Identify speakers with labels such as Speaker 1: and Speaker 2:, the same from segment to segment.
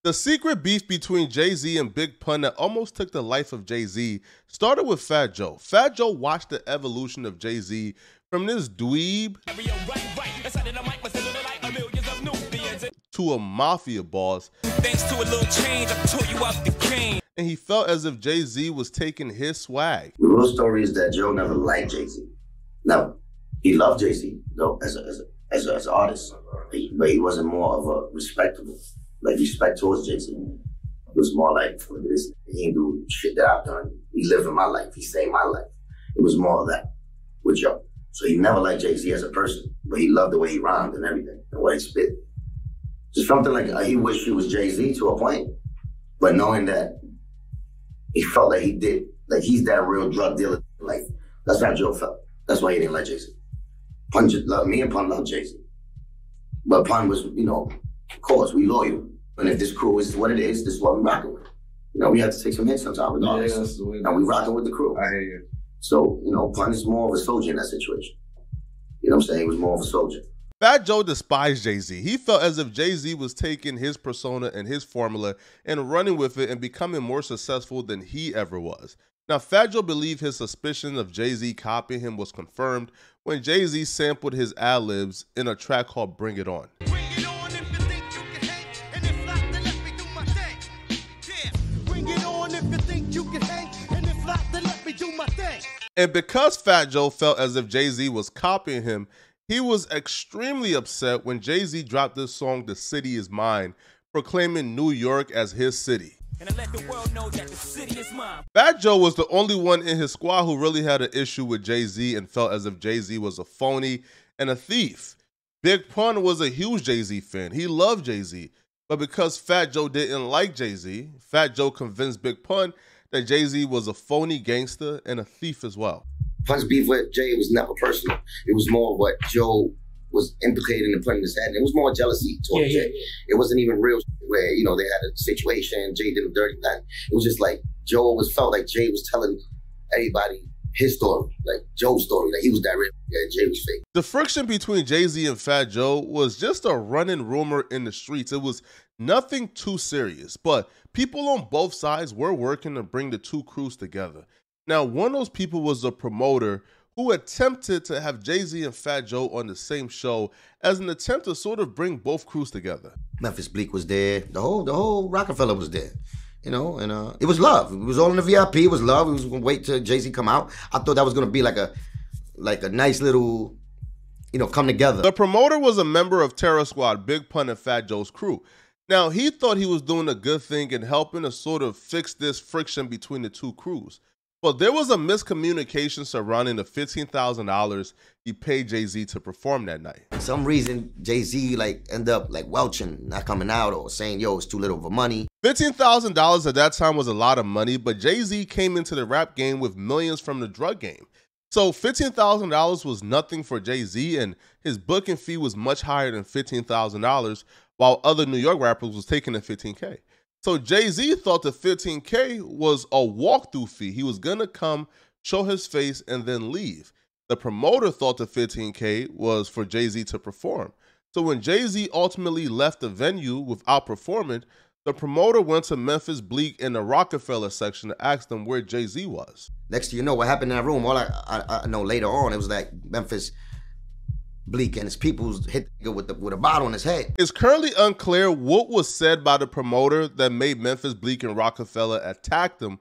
Speaker 1: The secret beef between Jay-Z and Big Pun that almost took the life of Jay-Z started with Fat Joe. Fat Joe watched the evolution of Jay-Z from this dweeb to a mafia boss.
Speaker 2: Thanks to a little change, I tore you out the game.
Speaker 1: And he felt as if Jay-Z was taking his swag.
Speaker 3: The real story is that Joe never liked Jay-Z. No, he loved Jay-Z though as an artist, but he wasn't more of a respectable, like respect towards Jay-Z. It was more like, look at this, he didn't do shit that I've done. He lived in my life, he saved my life. It was more of that with Joe. So he never liked Jay-Z as a person, but he loved the way he rhymed and everything, the way he spit. Just something like he wished he was Jay-Z to a point, but knowing that he felt like he did, like he's that real drug dealer, like that's how Joe felt. That's why he didn't like Jay-Z. Pun loved me and Pun loved Jay-Z. But Pun was, you know, of course, we loyal. And if this crew is what it is, this is what we're rocking with. You know, we have to take some hits sometimes regardless. Yeah, that's the way. And we rocking with the crew.
Speaker 4: I hear you.
Speaker 3: So, you know, Pun is more of a soldier in that situation. You know what I'm saying? He was more of a soldier.
Speaker 1: Fat Joe despised Jay-Z. He felt as if Jay-Z was taking his persona and his formula and running with it and becoming more successful than he ever was. Now, Fat Joe believed his suspicion of Jay-Z copying him was confirmed when Jay-Z sampled his ad-libs in a track called Bring It On.
Speaker 2: Bring it on if you think you can hang, and if not, then let me do my thing. Yeah. Bring it on if you think you can hang, and if not, then let me do my thing.
Speaker 1: And because Fat Joe felt as if Jay-Z was copying him, he was extremely upset when Jay-Z dropped this song, The City Is Mine, proclaiming New York as his city.
Speaker 2: And I let the world know that the city is mine.
Speaker 1: Fat Joe was the only one in his squad who really had an issue with Jay-Z and felt as if Jay-Z was a phony and a thief. Big Pun was a huge Jay-Z fan. He loved Jay-Z. But because Fat Joe didn't like Jay-Z, Fat Joe convinced Big Pun that Jay-Z was a phony gangster and a thief as well.
Speaker 3: Pun's beef with Jay was never personal. It was more of what Joe was implicating and putting in his head. And it was more jealousy towards Jay. It wasn't even real where, you know, they had a situation, Jay did a dirty thing. It was just like Joe always felt like Jay was telling everybody his story, like Joe's story, that he was that real, and Jay was fake.
Speaker 1: The friction between Jay-Z and Fat Joe was just a running rumor in the streets. It was nothing too serious, but people on both sides were working to bring the two crews together. Now, one of those people was a promoter who attempted to have Jay-Z and Fat Joe on the same show as an attempt to sort of bring both crews together.
Speaker 3: Memphis Bleek was there. The whole Rockefeller was there. You know, and it was love. It was all in the VIP. It was love. It was gonna wait till Jay-Z come out. I thought that was gonna be like a nice little, you know, come together.
Speaker 1: The promoter was a member of Terror Squad, Big Pun and Fat Joe's crew. Now, he thought he was doing a good thing and helping to sort of fix this friction between the two crews. But there was a miscommunication surrounding the $15,000 he paid Jay-Z to perform that night.
Speaker 3: For some reason, Jay-Z like ended up like welching, not coming out, or saying, yo, it's too little for money.
Speaker 1: $15,000 at that time was a lot of money, but Jay-Z came into the rap game with millions from the drug game. So $15,000 was nothing for Jay-Z, and his booking fee was much higher than $15,000, while other New York rappers was taking the $15K. So Jay-Z thought the $15K was a walkthrough fee. He was gonna come, show his face, and then leave. The promoter thought the $15K was for Jay-Z to perform. So when Jay-Z ultimately left the venue without performing, the promoter went to Memphis Bleek in the Rockefeller section to ask them where Jay-Z was.
Speaker 3: Next thing you know, what happened in that room, all I know later on, it was like Memphis Bleek and his people hit with a bottle on his head.
Speaker 1: It's currently unclear what was said by the promoter that made Memphis Bleek and Rockefeller attack them,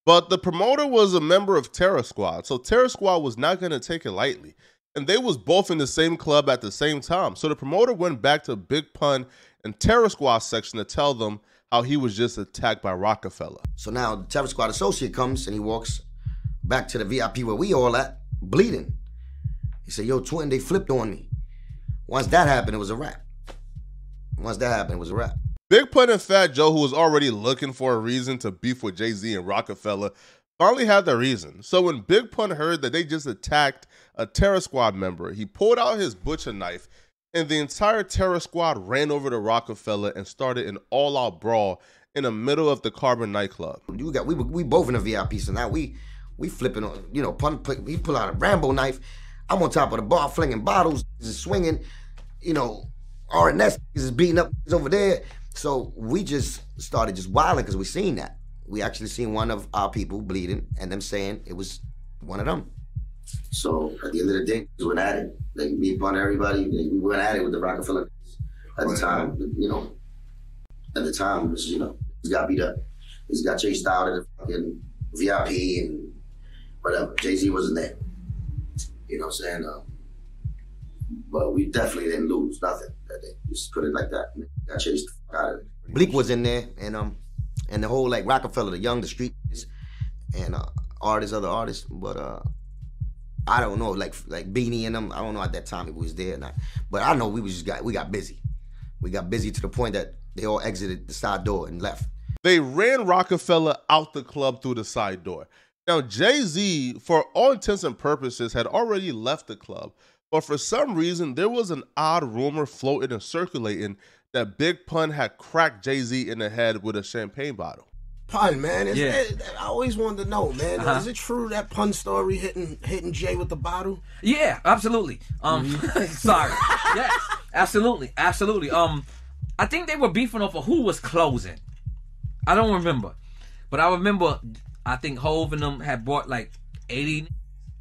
Speaker 1: but the promoter was a member of Terror Squad, so Terror Squad was not going to take it lightly. And they was both in the same club at the same time, so the promoter went back to Big Pun and Terror Squad section to tell them how he was just attacked by Rockefeller.
Speaker 3: So now the Terror Squad associate comes and he walks back to the VIP where we all at, bleeding. He said, yo, twin, they flipped on me. Once that happened, it was a wrap. Once that happened, it was a wrap.
Speaker 1: Big Pun and Fat Joe, who was already looking for a reason to beef with Jay-Z and Rockefeller, finally had their reason. So when Big Pun heard that they just attacked a Terror Squad member, he pulled out his butcher knife, and the entire Terror Squad ran over to Rockefeller and started an all-out brawl in the middle of the Carbon nightclub.
Speaker 3: We both in the VIP, so now we flipping on, you know, he pull out a Rambo knife. I'm on top of the bar flinging bottles, just swinging, you know, R&S is beating up over there. So we just started just wilding because we seen that. We actually seen one of our people bleeding and them saying it was one of them. So at the end of the day, we went at it. Like me, Bun, everybody, we went at it with the Rockefeller at the time. You know, at the time, it was, you know, he got beat up. He got chased out of the fucking VIP and whatever. Jay-Z wasn't there. You know what I'm saying? But we definitely didn't lose nothing that day. Just put it like that. Got chased the fuck out of it. Bleak was in there, and the whole like Rockefeller, the street, and artists, other artists. But I don't know, like Beanie and them. I don't know at that time if we was there or not. But I know we got busy. We got busy to the point that they all exited the side door and left.
Speaker 1: They ran Rockefeller out the club through the side door. Now, Jay-Z, for all intents and purposes, had already left the club, but for some reason, there was an odd rumor floating and circulating that Big Pun had cracked Jay-Z in the head with a champagne bottle.
Speaker 4: Pun, man. I always wanted to know, man. Is it true that Pun story hitting Jay with the bottle?
Speaker 5: Yeah, absolutely. Sorry. Yes, absolutely. I think they were beefing over who was closing. I don't remember, but I remember I think Hov and them had brought like 80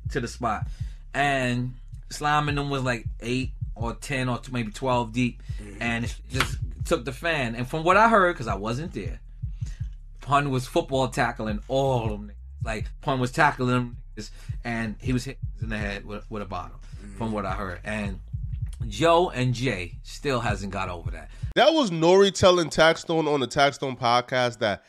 Speaker 5: to the spot, and Slime and them was like 8 or 10 or maybe 12 deep, and it just took the fan. And from what I heard, because I wasn't there, Pun was football tackling all of them. Like Pun was tackling them, and he was hit in the head with a bottle. From what I heard, and Joe and Jay still hasn't got over that.
Speaker 1: That was Nori telling Taxstone on the Taxstone podcast that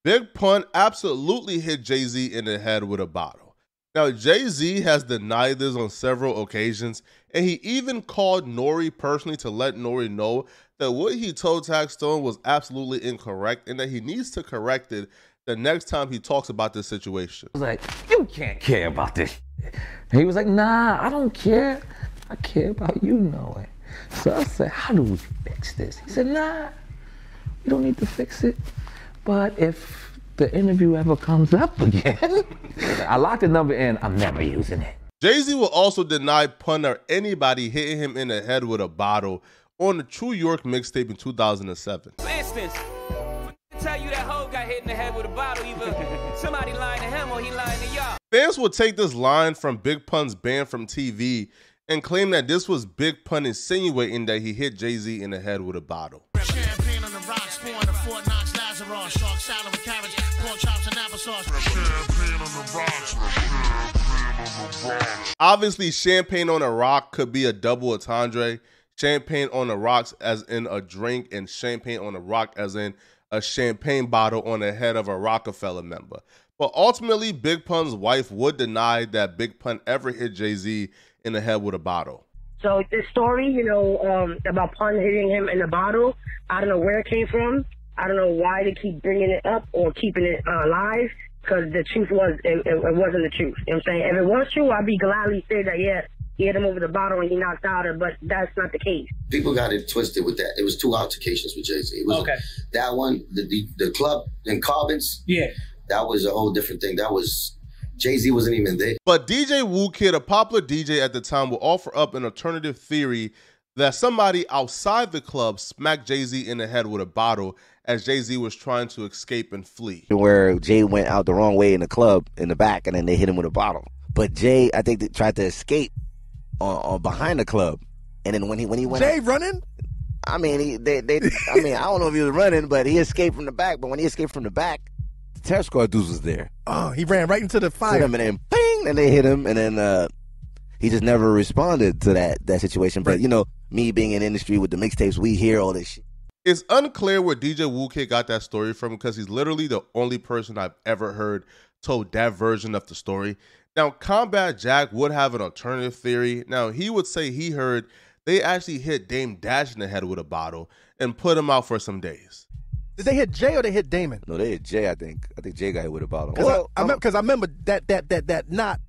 Speaker 1: Big Pun absolutely hit Jay-Z in the head with a bottle. Now, Jay-Z has denied this on several occasions, and he even called Nori personally to let Nori know that what he told Taxstone was absolutely incorrect and that he needs to correct it the next time he talks about this situation.
Speaker 5: I was like, you can't care about this. And he was like, nah, I don't care. I care about you knowing. So I said, how do we fix this? He said, nah, we don't need to fix it. But if the interview ever comes up again, I locked the number in, I'm never using it.
Speaker 1: Jay-Z will also deny Pun or anybody hitting him in the head with a bottle on the True York mixtape in 2007.
Speaker 6: For instance, tell you that hoe got hit in the head with a bottle, either somebody lying to him or he lying to y'all.
Speaker 1: Fans will take this line from Big Pun's ban from TV and claim that this was Big Pun insinuating that he hit Jay-Z in the head with a bottle.
Speaker 2: Champagne on the rocks, spawn the Fort Knox Lazarus, shark salad with cabbage, pork chops and applesauce. Champagne on the rocks.
Speaker 1: Obviously, champagne on a rock could be a double entendre. Champagne on the rocks as in a drink, and champagne on a rock as in a champagne bottle on the head of a Rockefeller member. But ultimately, Big Pun's wife would deny that Big Pun ever hit Jay-Z in the head with a bottle.
Speaker 7: So this story, you know, about Pun hitting him in the bottle, I don't know where it came from. I don't know why they keep bringing it up or keeping it alive, because the truth was, it wasn't the truth. You know what I'm saying? If it was true, I'd be gladly say that, yeah, he hit him over the bottle and he knocked out her, but that's not the case.
Speaker 3: People got it twisted with that. It was 2 altercations with Jay-Z. It was that one, the club in Carbons.
Speaker 5: Yeah.
Speaker 3: That was a whole different thing. That was, Jay-Z wasn't even there.
Speaker 1: But DJ Woo Kid, a popular DJ at the time, will offer up an alternative theory that somebody outside the club smacked Jay-Z in the head with a bottle as Jay-Z was trying to escape and flee.
Speaker 8: Where Jay went out the wrong way in the club in the back, and then they hit him with a bottle. But Jay, I think, they tried to escape on behind the club, and then when he went,
Speaker 4: Jay running.
Speaker 8: I mean, I don't know if he was running, but he escaped from the back. But when he escaped from the back, the Terror Squad dudes was there.
Speaker 4: Oh, he ran right into the fire.
Speaker 8: And then bing, and they hit him, and then he just never responded to that situation. But you know, me being in the industry with the mixtapes, we hear all this shit.
Speaker 1: It's unclear where DJ Woo Kid got that story from, because he's literally the only person I've ever heard told that version of the story. Now, Combat Jack would have an alternative theory. Now, he would say he heard they actually hit Dame Dash in the head with a bottle and put him out for some days.
Speaker 4: Did they hit Jay or they hit Damon?
Speaker 8: No, they hit Jay, I think. I think Jay got hit with a bottle.
Speaker 4: Because I remember that knot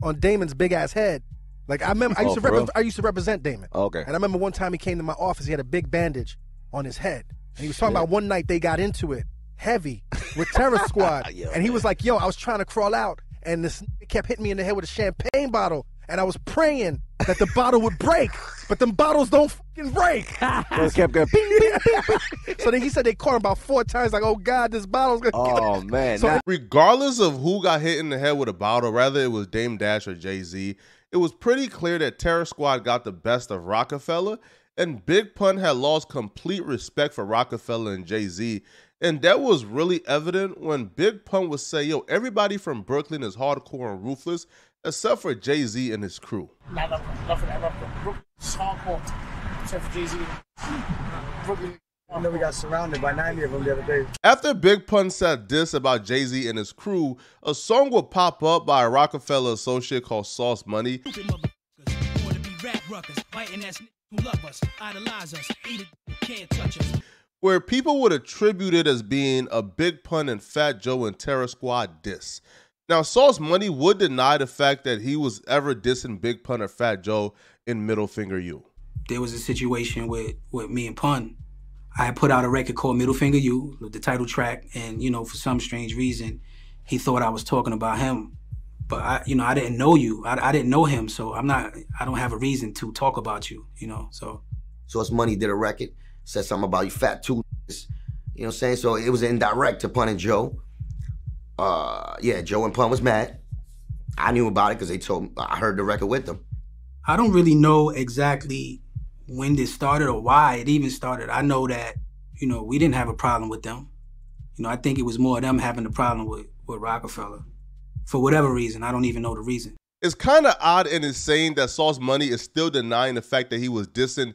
Speaker 4: on Damon's big-ass head. Like, I remember, I used to represent Damon.
Speaker 8: Okay.
Speaker 4: And I remember one time he came to my office, he had a big bandage on his head. And he was talking about one night they got into it, heavy, with Terror Squad. And he was like, yo, I was trying to crawl out, and this kept hitting me in the head with a champagne bottle. and I was praying that the bottle would break, but them bottles don't fucking break.
Speaker 8: Just kept going. Bing, bing, bing, bing.
Speaker 4: So then he said they caught him about 4 times. Like, oh God, this bottle's gonna.
Speaker 8: Oh man.
Speaker 4: So
Speaker 1: Regardless of who got hit in the head with a bottle, whether it was Dame Dash or Jay-Z, it was pretty clear that Terror Squad got the best of Rockefeller, and Big Pun had lost complete respect for Rockefeller and Jay-Z. And that was really evident when Big Pun would say, yo, everybody from Brooklyn is hardcore and ruthless, except for Jay-Z and his crew.
Speaker 9: I love it. I love it. Brooklyn is hardcore, except for Jay-Z. Brooklyn. I know we got surrounded by 90 of them the other day.
Speaker 1: After Big Pun said this about Jay-Z and his crew, a song would pop up by a Rockefeller associate called Sauce Money, where people would attribute it as being a Big Pun and Fat Joe and Terror Squad diss. Now, Sauce Money would deny the fact that he was ever dissing Big Pun or Fat Joe in Middle Finger U.
Speaker 10: There was a situation with me and Pun. I had put out a record called Middle Finger U, the title track, and, you know, for some strange reason, he thought I was talking about him. But, I didn't know you. I didn't know him, so I don't have a reason to talk about you, you know, so.
Speaker 3: Sauce Money did a record, said something about you fat too, you know what I'm saying? So it was indirect to Pun and Joe. Yeah, Joe and Pun was mad. I knew about it because they told me, I heard the record with them.
Speaker 10: I don't really know exactly when this started or why it even started. I know that, you know, we didn't have a problem with them. You know, I think it was more of them having a problem with Rockefeller. For whatever reason, I don't even know the reason.
Speaker 1: It's kind of odd and insane that Sauce Money is still denying the fact that he was dissing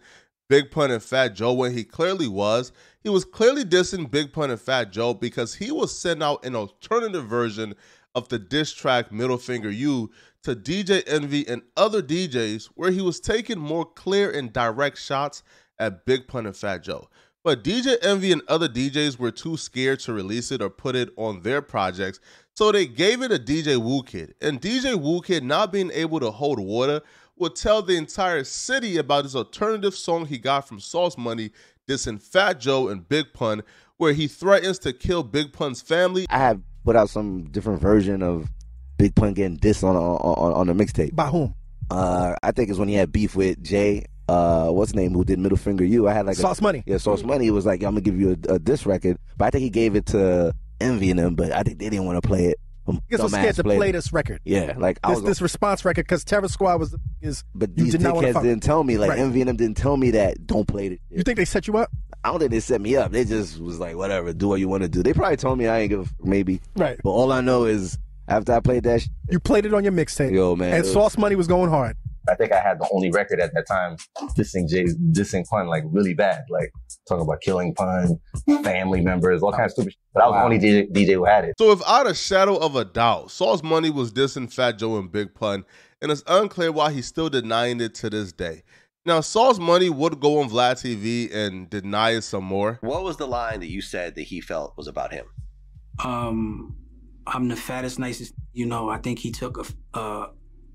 Speaker 1: Big Pun and Fat Joe when he clearly was. He was clearly dissing Big Pun and Fat Joe because he was sending out an alternative version of the diss track Middle Finger U to DJ Envy and other DJs, where he was taking more clear and direct shots at Big Pun and Fat Joe. But DJ Envy and other DJs were too scared to release it or put it on their projects, so they gave it to DJ Woo Kid. And DJ Woo Kid, not being able to hold water, would tell the entire city about his alternative song he got from Sauce Money dissing Fat Joe and Big Pun, where he threatens to kill Big Pun's family.
Speaker 8: I have put out some different version of Big Pun getting dissed on the mixtape.
Speaker 4: By whom?
Speaker 8: I think it's when he had beef with Jay. What's his name? Who did Middle Finger U? I had like
Speaker 4: Sauce Money.
Speaker 8: Yeah, Sauce Money. He was like, I'm gonna give you a diss record, but I think he gave it to Envy and them, but I think they didn't want to play it.
Speaker 4: I guess was scared to play this record.
Speaker 8: Yeah, like
Speaker 4: this response record because Terror Squad is.
Speaker 8: But these dickheads didn't tell me, like Envy and them didn't tell me that don't play it.
Speaker 4: You think they set you up?
Speaker 8: I don't think they set me up. They just was like, whatever, do what you want to do. They probably told me I ain't give a fuck, maybe.
Speaker 4: Right.
Speaker 8: But all I know is after I played that shit,
Speaker 4: you played it on your mixtape.
Speaker 8: Yo, man.
Speaker 4: And Sauce Money was going hard.
Speaker 11: I think I had the only record at that time dissing Pun like really bad, like talking about killing Pun, family members, all kinds of stupid shit. But I was the only DJ who had it.
Speaker 1: So without a shadow of a doubt, Sauce Money was dissing Fat Joe and Big Pun, and it's unclear why he's still denying it to this day. Now, Sauce Money would go on Vlad TV and deny it some more.
Speaker 12: What was the line that you said that he felt was about him?
Speaker 10: I'm the fattest, nicest, you know, I think he took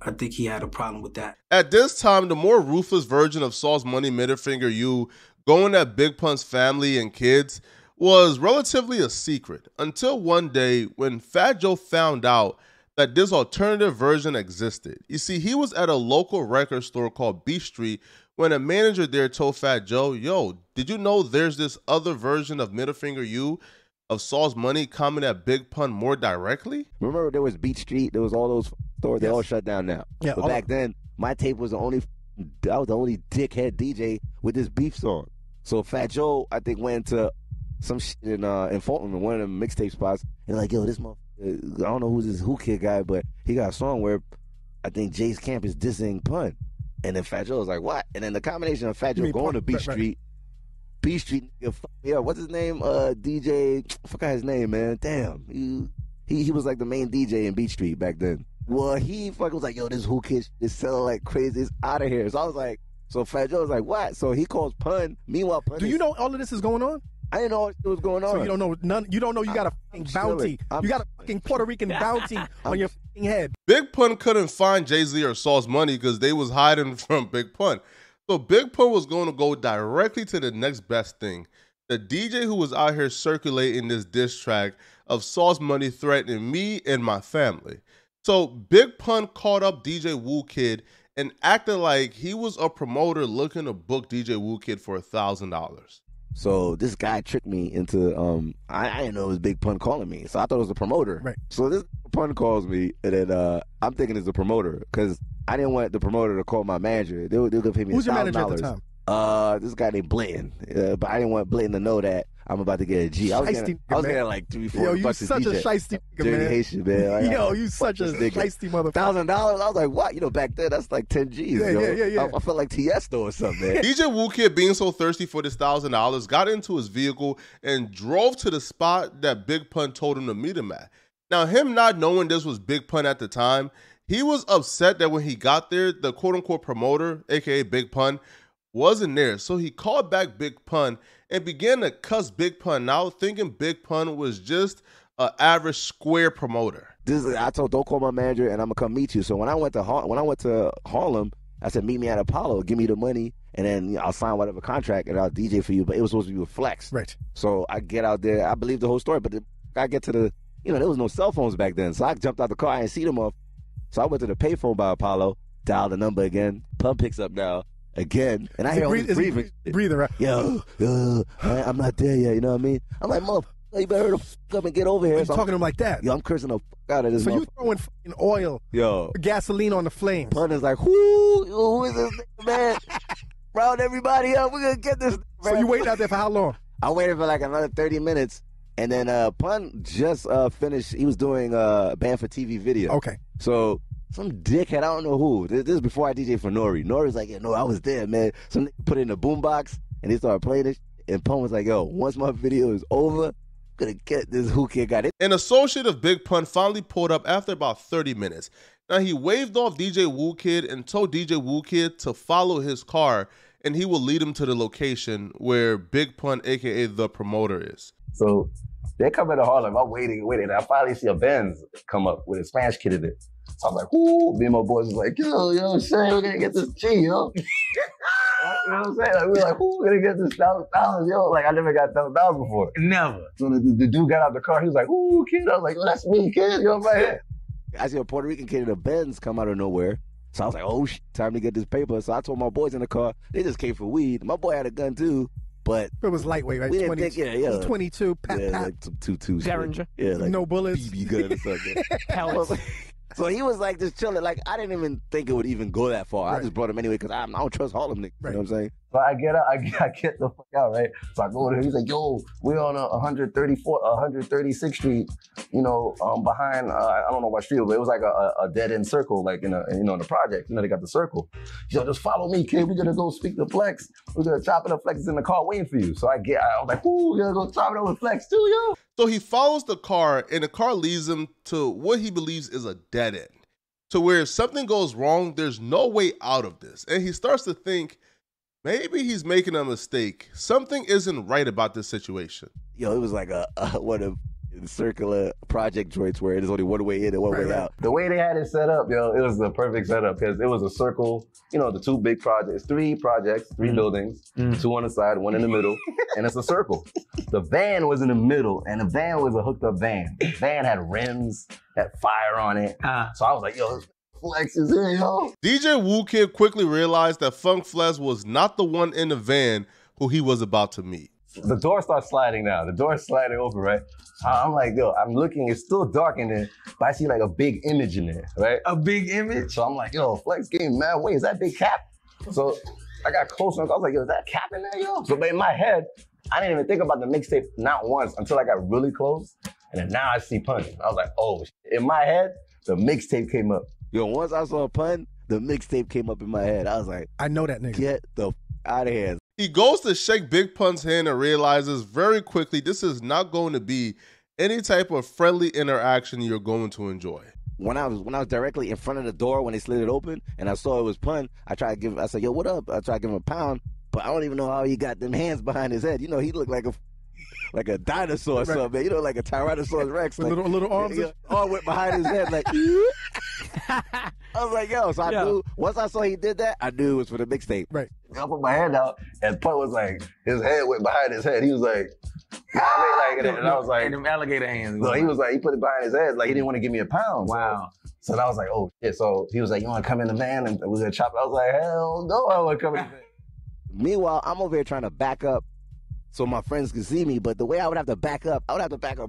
Speaker 10: I think he had a problem with that.
Speaker 1: At this time, the more ruthless version of Sauce Money, Middle Finger U, going at Big Pun's family and kids, was relatively a secret until one day when Fat Joe found out that this alternative version existed. You see, he was at a local record store called Beach Street when a manager there told Fat Joe, yo, did you know there's this other version of Middle Finger U of Sauce Money coming at Big Pun more directly?
Speaker 8: Remember there was Beach Street, there was all those stores, they all shut down now.
Speaker 4: Yeah,
Speaker 8: but back then, my tape was I was the only dickhead DJ with this beef song. So Fat Joe, I think, went to some shit in Fulton, one of them mixtape spots, and like, yo, this motherfucker, I don't know who's this Woo Kid guy, but he got a song where I think Jay's Camp is dissing Pun. And then Fat Joe was like, what? And then the combination of Fat Joe going to Beach Street, Beach Street, yeah, what's his name? DJ, I forgot his name, man. Damn. He was like the main DJ in Beach Street back then. Well, he fucking was like, yo, this Woo Kid is selling like crazy. It's out of here. So I was like, so Fat Joe was like, what? So he calls Pun. Meanwhile, Pun.
Speaker 4: Do you know all of this is going on?
Speaker 8: I didn't know what was going on.
Speaker 4: So you don't know none. You don't know you got a fucking bounty. You got a fucking Puerto Rican bounty on your fucking head.
Speaker 1: Big Pun couldn't find Jay-Z or Sauce Money because they was hiding from Big Pun. So Big Pun was going to go directly to the next best thing. The DJ who was out here circulating this diss track of Sauce Money threatening me and my family. So Big Pun called up DJ Woo Kid and acted like he was a promoter looking to book DJ Woo Kid for $1,000.
Speaker 8: So this guy tricked me into I didn't know it was Big Pun calling me, so I thought it was a promoter.
Speaker 4: Right.
Speaker 8: So this Pun calls me, and then I'm thinking it's the promoter because I didn't want the promoter to call my manager. They were gonna pay me $1,000.
Speaker 4: Who's your manager at the time?
Speaker 8: This guy named Blayton, but I didn't want Blayton to know that I'm about to get a G. I was getting like $300-400
Speaker 4: you such a shiesty nigga, man.
Speaker 8: Haitian, man. Like,
Speaker 4: yo, you such a shiesty motherfucker.
Speaker 8: $1,000. I was like, what? You know, back then that's like 10 G's.
Speaker 4: Yeah.
Speaker 8: I felt like Tiesto or something, man.
Speaker 1: DJ Woo Kid, being so thirsty for this $1,000, got into his vehicle and drove to the spot that Big Pun told him to meet him at. Now, him not knowing this was Big Pun at the time, he was upset that when he got there, the quote-unquote promoter, aka Big Pun, wasn't there. So he called back Big Pun and began to cuss Big Pun out, thinking Big Pun was just an average square promoter.
Speaker 8: I told, don't call my manager and I'm gonna come meet you. So when I went to Harlem, I said, meet me at Apollo, give me the money, and then I'll sign whatever contract and I'll DJ for you. But it was supposed to be with Flex.
Speaker 4: Right.
Speaker 8: So I get out there, I believe the whole story, but I get to the, there was no cell phones back then. So I jumped out the car, I didn't see them off. So I went to the payphone by Apollo, dialed the number again, Pun picks up now. Again, and I hear all this breathing.
Speaker 4: Breathing, right?
Speaker 8: Yo, I'm not there yet, you know what I mean? I'm like, motherfucker, you better hurry the fuck up and get over here.
Speaker 4: You talking to him like that?
Speaker 8: Yo, I'm cursing the fuck out of this.
Speaker 4: So you throwing fucking oil, gasoline on the flames.
Speaker 8: Pun is like, who is this nigga, man? Round everybody up, we're gonna get this.
Speaker 4: So you waiting out there for how long?
Speaker 8: I waited for like another 30 minutes, and then Pun just finished. He was doing Band for TV video.
Speaker 4: Okay.
Speaker 8: So some dickhead, I don't know who. This is before I DJ for Nori. Nori's like, no, I was there, man. Some nigga put it in the boombox, and they started playing it. And Pun was like, yo, once my video is over, I'm gonna get this Who Kid got it.
Speaker 1: An associate of Big Pun finally pulled up after about 30 minutes. Now, he waved off DJ Woo Kid and told DJ Woo Kid to follow his car, and he will lead him to the location where Big Pun, a.k.a. the promoter, is.
Speaker 11: So they come into Harlem. I'm waiting. And I finally see a Benz come up with a Spanish kid in it. So I'm like, whoo. Me and my boys was like, yo, Shay, we're going to get this G, yo. You know what I'm saying? Like, we're like, we're going to get this $1,000, yo. Like, I never got $1,000 before.
Speaker 5: Never.
Speaker 11: So the dude got out the car. He was like, ooh, kid. I was like, that's me, kid. Yo, I'm right here.
Speaker 8: I see a Puerto Rican kid in a Benz come out of nowhere. So I was like, oh, shit, time to get this paper. So I told my boys in the car, they just came for weed. My boy had a gun, too. But
Speaker 4: it was lightweight, right?
Speaker 8: We didn't think,
Speaker 4: it was 22, pat.
Speaker 8: Like some 2.2.
Speaker 13: Derringer.
Speaker 8: Yeah, like
Speaker 4: no bullets.
Speaker 8: BB gun or something.
Speaker 13: Pellets.
Speaker 8: So he was like just chilling. Like I didn't even think it would even go that far.
Speaker 4: Right.
Speaker 8: I just brought him anyway because I don't trust Harlem niggas.
Speaker 4: Right.
Speaker 8: You know what I'm saying?
Speaker 11: So I get out, I get the fuck out, right? So I go to him. He's like, yo, we're on 136th Street, behind, I don't know what street, but it was like a dead end circle, like in the project. They got the circle. He's like, just follow me, kid. We're gonna go speak to Flex. We're gonna chop it up. Flex is in the car waiting for you. So I was like, ooh, we're gonna go chop it up with Flex too, yo.
Speaker 1: So he follows the car, and the car leads him to what he believes is a dead end. To where if something goes wrong, there's no way out of this. And he starts to think, maybe he's making a mistake. Something isn't right about this situation.
Speaker 8: Yo, it was like one of the circular project joints where there's only one way in and one way out.
Speaker 11: The way they had it set up, yo, it was the perfect setup because it was a circle, the two big projects, three buildings, two on the side, one in the middle, and it's a circle. The van was in the middle, and the van was a hooked up van. The van had rims, had fire on it. So I was like, yo, Flex is here, yo.
Speaker 1: DJ Woo Kid quickly realized that Funk Flex was not the one in the van who he was about to meet.
Speaker 11: The door starts sliding now. The door is sliding open, right? So I'm like, yo, I'm looking, it's still dark in there, but I see like a big image in there, right?
Speaker 5: A big image?
Speaker 11: So I'm like, yo, Flex game mad way. Is that big Cap? So I got closer and I was like, yo, is that Cap in there, yo? So in my head, I didn't even think about the mixtape not once until I got really close. And then now I see Pun. I was like, oh, shit. In my head, the mixtape came up.
Speaker 8: Yo, once I saw Pun, the mixtape came up in my head. I was like,
Speaker 4: I know that nigga.
Speaker 8: Get the out of here.
Speaker 1: He goes to shake Big Pun's hand and realizes very quickly this is not going to be any type of friendly interaction you're going to enjoy.
Speaker 8: When I was directly in front of the door when they slid it open and I saw it was Pun, I said, yo, what up? I tried to give him a pound, but I don't even know how he got them hands behind his head. He looked like a dinosaur or something, like a Tyrannosaurus Rex. Like,
Speaker 4: little arms.
Speaker 8: Arm went behind his head like, I was like, yo, so I knew, once I saw he did that, I knew it was for the mixtape.
Speaker 4: Right.
Speaker 11: I put my hand out and Pun was like, his head went behind his head. He was like, And I was like,
Speaker 10: and them alligator hands.
Speaker 11: no, he was like, he put it behind his head, like he didn't want to give me a pound.
Speaker 10: Wow.
Speaker 11: So I was like, oh shit. So he was like, you want to come in the van and we're gonna chop it? I was like, hell no, I want to come in the van.
Speaker 8: Meanwhile, I'm over here trying to back up so my friends can see me, but the way I would have to back up,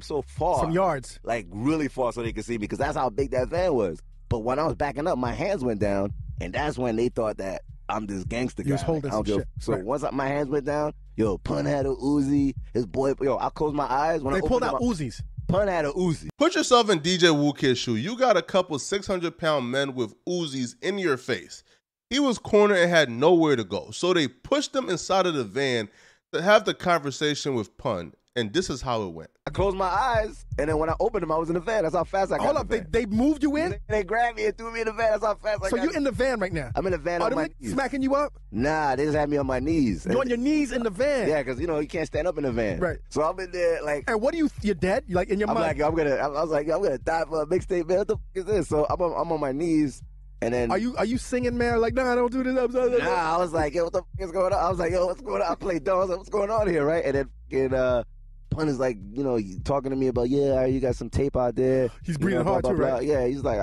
Speaker 8: so far.
Speaker 4: Some yards.
Speaker 8: Like really far so they could see me, because that's how big that van was. But when I was backing up, my hands went down, and that's when they thought that I'm this gangster guy.
Speaker 4: You was holding some shit.
Speaker 8: So
Speaker 4: Right.
Speaker 8: once my hands went down, yo, Pun had a Uzi. His boy, yo, I closed my eyes. When
Speaker 4: They
Speaker 8: I
Speaker 4: pulled
Speaker 8: opened
Speaker 4: out Uzis.
Speaker 8: Pun had a Uzi.
Speaker 1: Put yourself in DJ Woo Kid's shoe. You got a couple 600-pound men with Uzis in your face. He was cornered and had nowhere to go. So they pushed him inside of the van to have the conversation with Pun. And this is how it went.
Speaker 8: I closed my eyes, and then when I opened them, I was in the van. That's how fast I got
Speaker 4: Hold
Speaker 8: in
Speaker 4: up,
Speaker 8: the van.
Speaker 4: they moved you in?
Speaker 8: They grabbed me and threw me in the van. That's how fast I
Speaker 4: So
Speaker 8: got
Speaker 4: you in the van right now?
Speaker 8: I'm in the van
Speaker 4: Are
Speaker 8: on
Speaker 4: them
Speaker 8: my
Speaker 4: niggas
Speaker 8: knees.
Speaker 4: smacking you up?
Speaker 8: Nah, they just had me on my knees.
Speaker 4: You on your knees in the van?
Speaker 8: Yeah, because, you know, you can't stand up in the van.
Speaker 4: Right.
Speaker 8: So I'm in there, like...
Speaker 4: And what do you, you're dead? Like in your
Speaker 8: I'm
Speaker 4: mind?
Speaker 8: like, I was like, I'm gonna die for a mixtape, man. What the fuck is this? So I'm on my knees, and then
Speaker 4: Are you singing, man? Like, nah, don't do this.
Speaker 8: I was like, yo, what the fuck is going on? I was like, yo, what's going on? I played dumb. I was like, what's going on here, right? And then Pun is like, you know, talking to me about, yeah, you got some tape out there.
Speaker 4: He's
Speaker 8: You
Speaker 4: breathing
Speaker 8: know,
Speaker 4: hard
Speaker 8: blah,
Speaker 4: too,
Speaker 8: blah, blah.
Speaker 4: right?
Speaker 8: Yeah, he's like,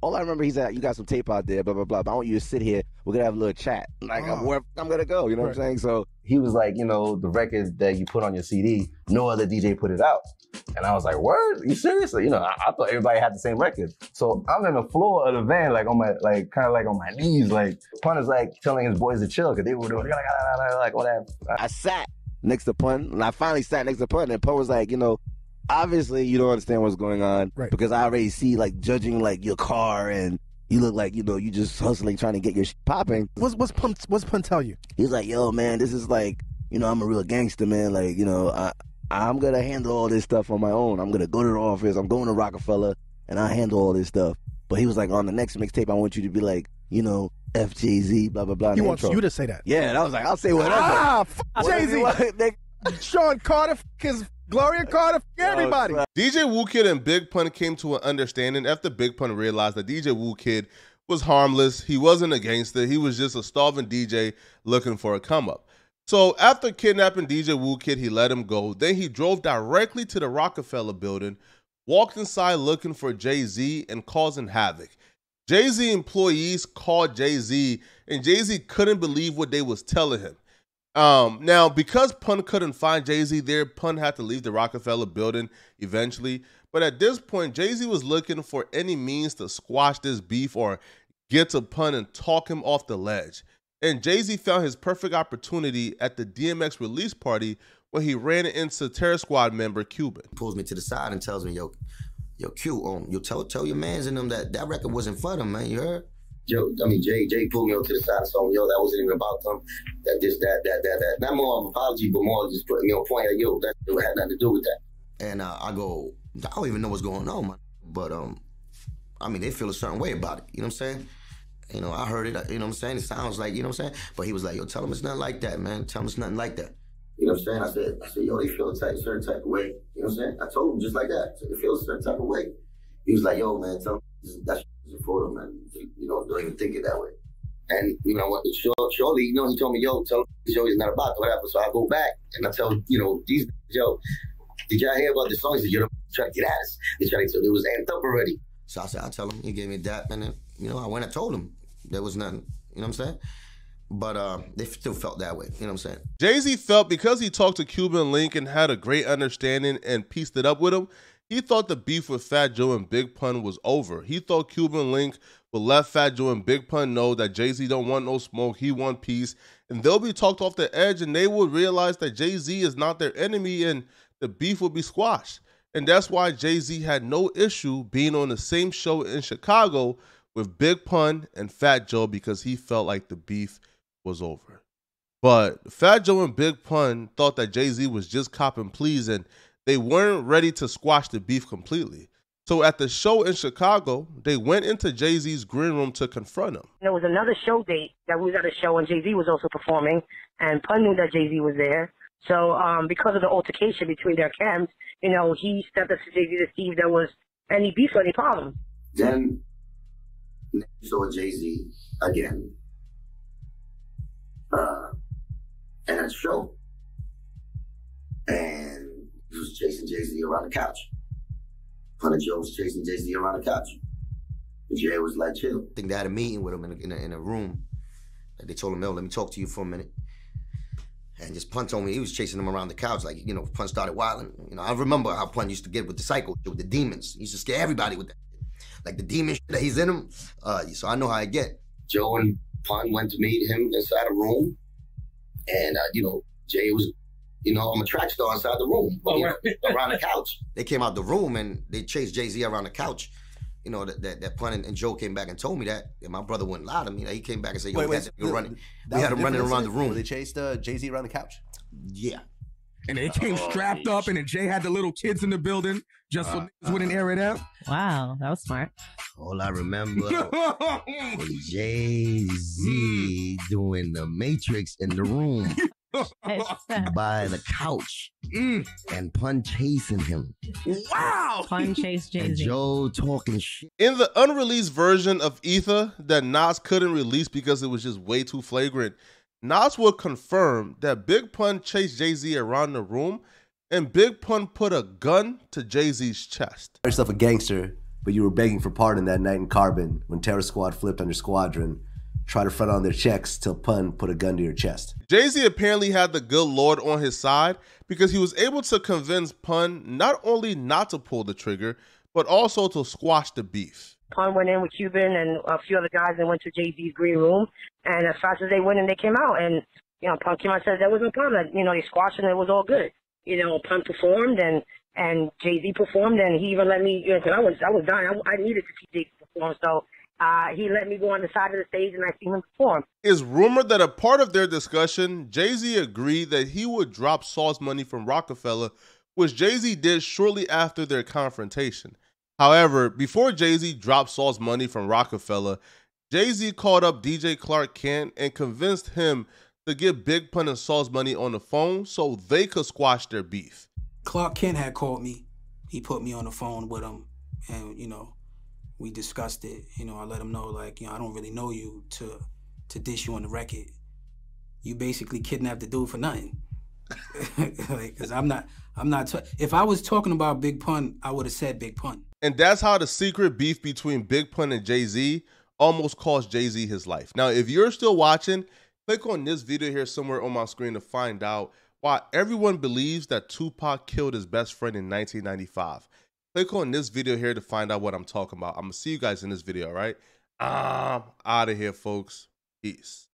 Speaker 8: all I remember, he's like, you got some tape out there, blah, blah, blah. But I want you to sit here. We're gonna have a little chat. Like, where I'm gonna go, you know what I'm saying? So
Speaker 11: He was like, you know, the record that you put on your CD, no other DJ put it out. And I was like, word? You serious? You know, I thought everybody had the same record. So I'm in the floor of the van, like on my, like kind of like on my knees, like Pun is like telling his boys to chill because they were doing like all that.
Speaker 8: I sat next to Pun, and I finally sat next to Pun, and Pun was like, you know, obviously you don't understand what's going on,
Speaker 4: right?
Speaker 8: Because I already see like judging like your car, and you look like, you know, you just hustling trying to get your shit popping.
Speaker 4: What's Pun tell you?
Speaker 8: He's like, yo, man, this is like, you know, I'm a real gangster, man. Like, you know, I'm gonna handle all this stuff on my own. I'm gonna go to the office. I'm going to Rockefeller, and I handle all this stuff. But he was like, on the next mixtape, I want you to be like, you know, FJZ, blah blah blah.
Speaker 4: He wants you to say that.
Speaker 8: Yeah, and I was like, I'll say whatever.
Speaker 4: Fuck Jay-Z. Sean Carter, his Gloria Carter, everybody.
Speaker 1: DJ Woo Kid and Big Pun came to an understanding after Big Pun realized that DJ Woo Kid was harmless. He wasn't a gangster. He was just a starving DJ looking for a come up. So after kidnapping DJ Woo Kid, he let him go. Then he drove directly to the Rockefeller building, walked inside looking for Jay-Z and causing havoc. Jay-Z employees called Jay-Z, and Jay-Z couldn't believe what they was telling him. Now, because Pun couldn't find Jay-Z there, Pun had to leave the Rockefeller building eventually. But at this point, Jay-Z was looking for any means to squash this beef or get to Pun and talk him off the ledge. And Jay-Z found his perfect opportunity at the DMX release party when he ran into Terror Squad member Cuban.
Speaker 3: Pulls me to the side and tells me, yo, Q, you tell your mans in them that record wasn't for them, man, you heard? Jay pulled me over to the side and told me, yo, that wasn't even about them. That this, that. Not more of an apology, but more just putting me on point, like, yo, that had nothing to do with that. And I go, I don't even know what's going on, man. But, I mean, they feel a certain way about it, you know what I'm saying? You know, I heard it, you know what I'm saying? It sounds like, you know what I'm saying? But he was like, yo, tell them it's nothing like that, man. Tell them it's nothing like that. You know what I'm saying? I said, yo, they feel a certain type of way. You know what I'm saying? I told him just like that. So they feel a certain type of way. He was like, yo, man, tell them that's a photo, man. You know, don't even think it that way. And, you know what, surely, you know, he told me, yo, tell him the show is not about whatever. So I go back and I tell, you know, these, yo, did y'all hear about the songs that you're trying to get at us? They was amped up already. So I said, I'll tell him. He gave me that. And then, you know, I went and told him there was nothing. You know what I'm saying? But they still felt that way. You know what I'm saying?
Speaker 1: Jay-Z felt because he talked to Cuban Link and had a great understanding and pieced it up with him, he thought the beef with Fat Joe and Big Pun was over. He thought Cuban Link would let Fat Joe and Big Pun know that Jay-Z don't want no smoke, he want peace, and they'll be talked off the edge, and they will realize that Jay-Z is not their enemy, and the beef will be squashed. And that's why Jay-Z had no issue being on the same show in Chicago with Big Pun and Fat Joe because he felt like the beef was over. But Fat Joe and Big Pun thought that Jay-Z was just copping pleas, and they weren't ready to squash the beef completely. So at the show in Chicago, they went into Jay-Z's green room to confront him.
Speaker 7: There was another show date that we was at a show and Jay-Z was also performing, and Pun knew that Jay-Z was there. So because of the altercation between their camps, you know, he stepped up to Jay-Z to see if there was any beef or any problem.
Speaker 3: Then I saw Jay-Z again at a show. And He was chasing Jay-Z around the couch. Pun and Joe was chasing Jay-Z around the couch. And Jay was like, chill.
Speaker 13: I think they had a meeting with him in a room. Like they told him, "Yo, let me talk to you for a minute." And just Pun told me he was chasing him around the couch. Like, you know, Pun started wilding. You know, I remember how Pun used to get with the psycho, with the demons. He used to scare everybody with that. Like the demon shit that he's in him. So I know how I get.
Speaker 3: Joe and Pun went to meet him inside a room. And, you know, Jay was, you know, I'm a track star inside the room, around the couch.
Speaker 13: They came out the room and they chased Jay-Z around the couch. You know, that Pun and Joe came back and told me that. And my brother wouldn't lie to me. Like, he came back and said, yo, we had him running around the room.
Speaker 14: They chased Jay-Z around the couch?
Speaker 13: Yeah.
Speaker 15: And they came strapped up, and then Jay had the little kids in the building just so niggas wouldn't air it out.
Speaker 16: Wow, that was smart.
Speaker 13: All I remember was Jay-Z doing the Matrix in the room by the couch and Pun chasing him.
Speaker 15: Wow!
Speaker 16: Pun chased Jay-Z.
Speaker 13: And Joe talking shit.
Speaker 1: In the unreleased version of Ether that Nas couldn't release because it was just way too flagrant, Nas would confirm that Big Pun chased Jay-Z around the room and Big Pun put a gun to Jay-Z's chest.
Speaker 14: Yourself a gangster, but you were begging for pardon that night in Carbon when Terror Squad flipped on your squadron. Try to front on their checks till Pun put a gun to your chest.
Speaker 1: Jay-Z apparently had the good Lord on his side because he was able to convince Pun not only not to pull the trigger, but also to squash the beef.
Speaker 7: Pun went in with Cuban and a few other guys and went to Jay-Z's green room. And as fast as they went in, they came out. And, you know, Pun came out and said there was no problem. You know, they squashed and it was all good. You know, Pun performed and Jay-Z performed, and he even let me, you know, because I was dying. I needed to see Jay-Z perform. So he let me go on the side of the stage and I see him perform.
Speaker 1: It's rumored that a part of their discussion, Jay-Z agreed that he would drop Saul's money from Rockefeller, which Jay-Z did shortly after their confrontation. However, before Jay-Z dropped Saul's money from Rockefeller, Jay-Z called up DJ Clark Kent and convinced him to get Big Pun and Saul's money on the phone so they could squash their beef.
Speaker 10: Clark Kent had called me. He put me on the phone with him, and, you know, we discussed it. You know, I let him know, like, you know, I don't really know you to dish you on the record. You basically kidnapped the dude for nothing. Like, cause I'm not. If I was talking about Big Pun, I would have said Big Pun.
Speaker 1: And that's how the secret beef between Big Pun and Jay-Z almost cost Jay-Z his life. Now, if you're still watching, click on this video here somewhere on my screen to find out why everyone believes that Tupac killed his best friend in 1995. Click on this video here to find out what I'm talking about. I'm gonna see you guys in this video, all right? I'm out of here, folks. Peace.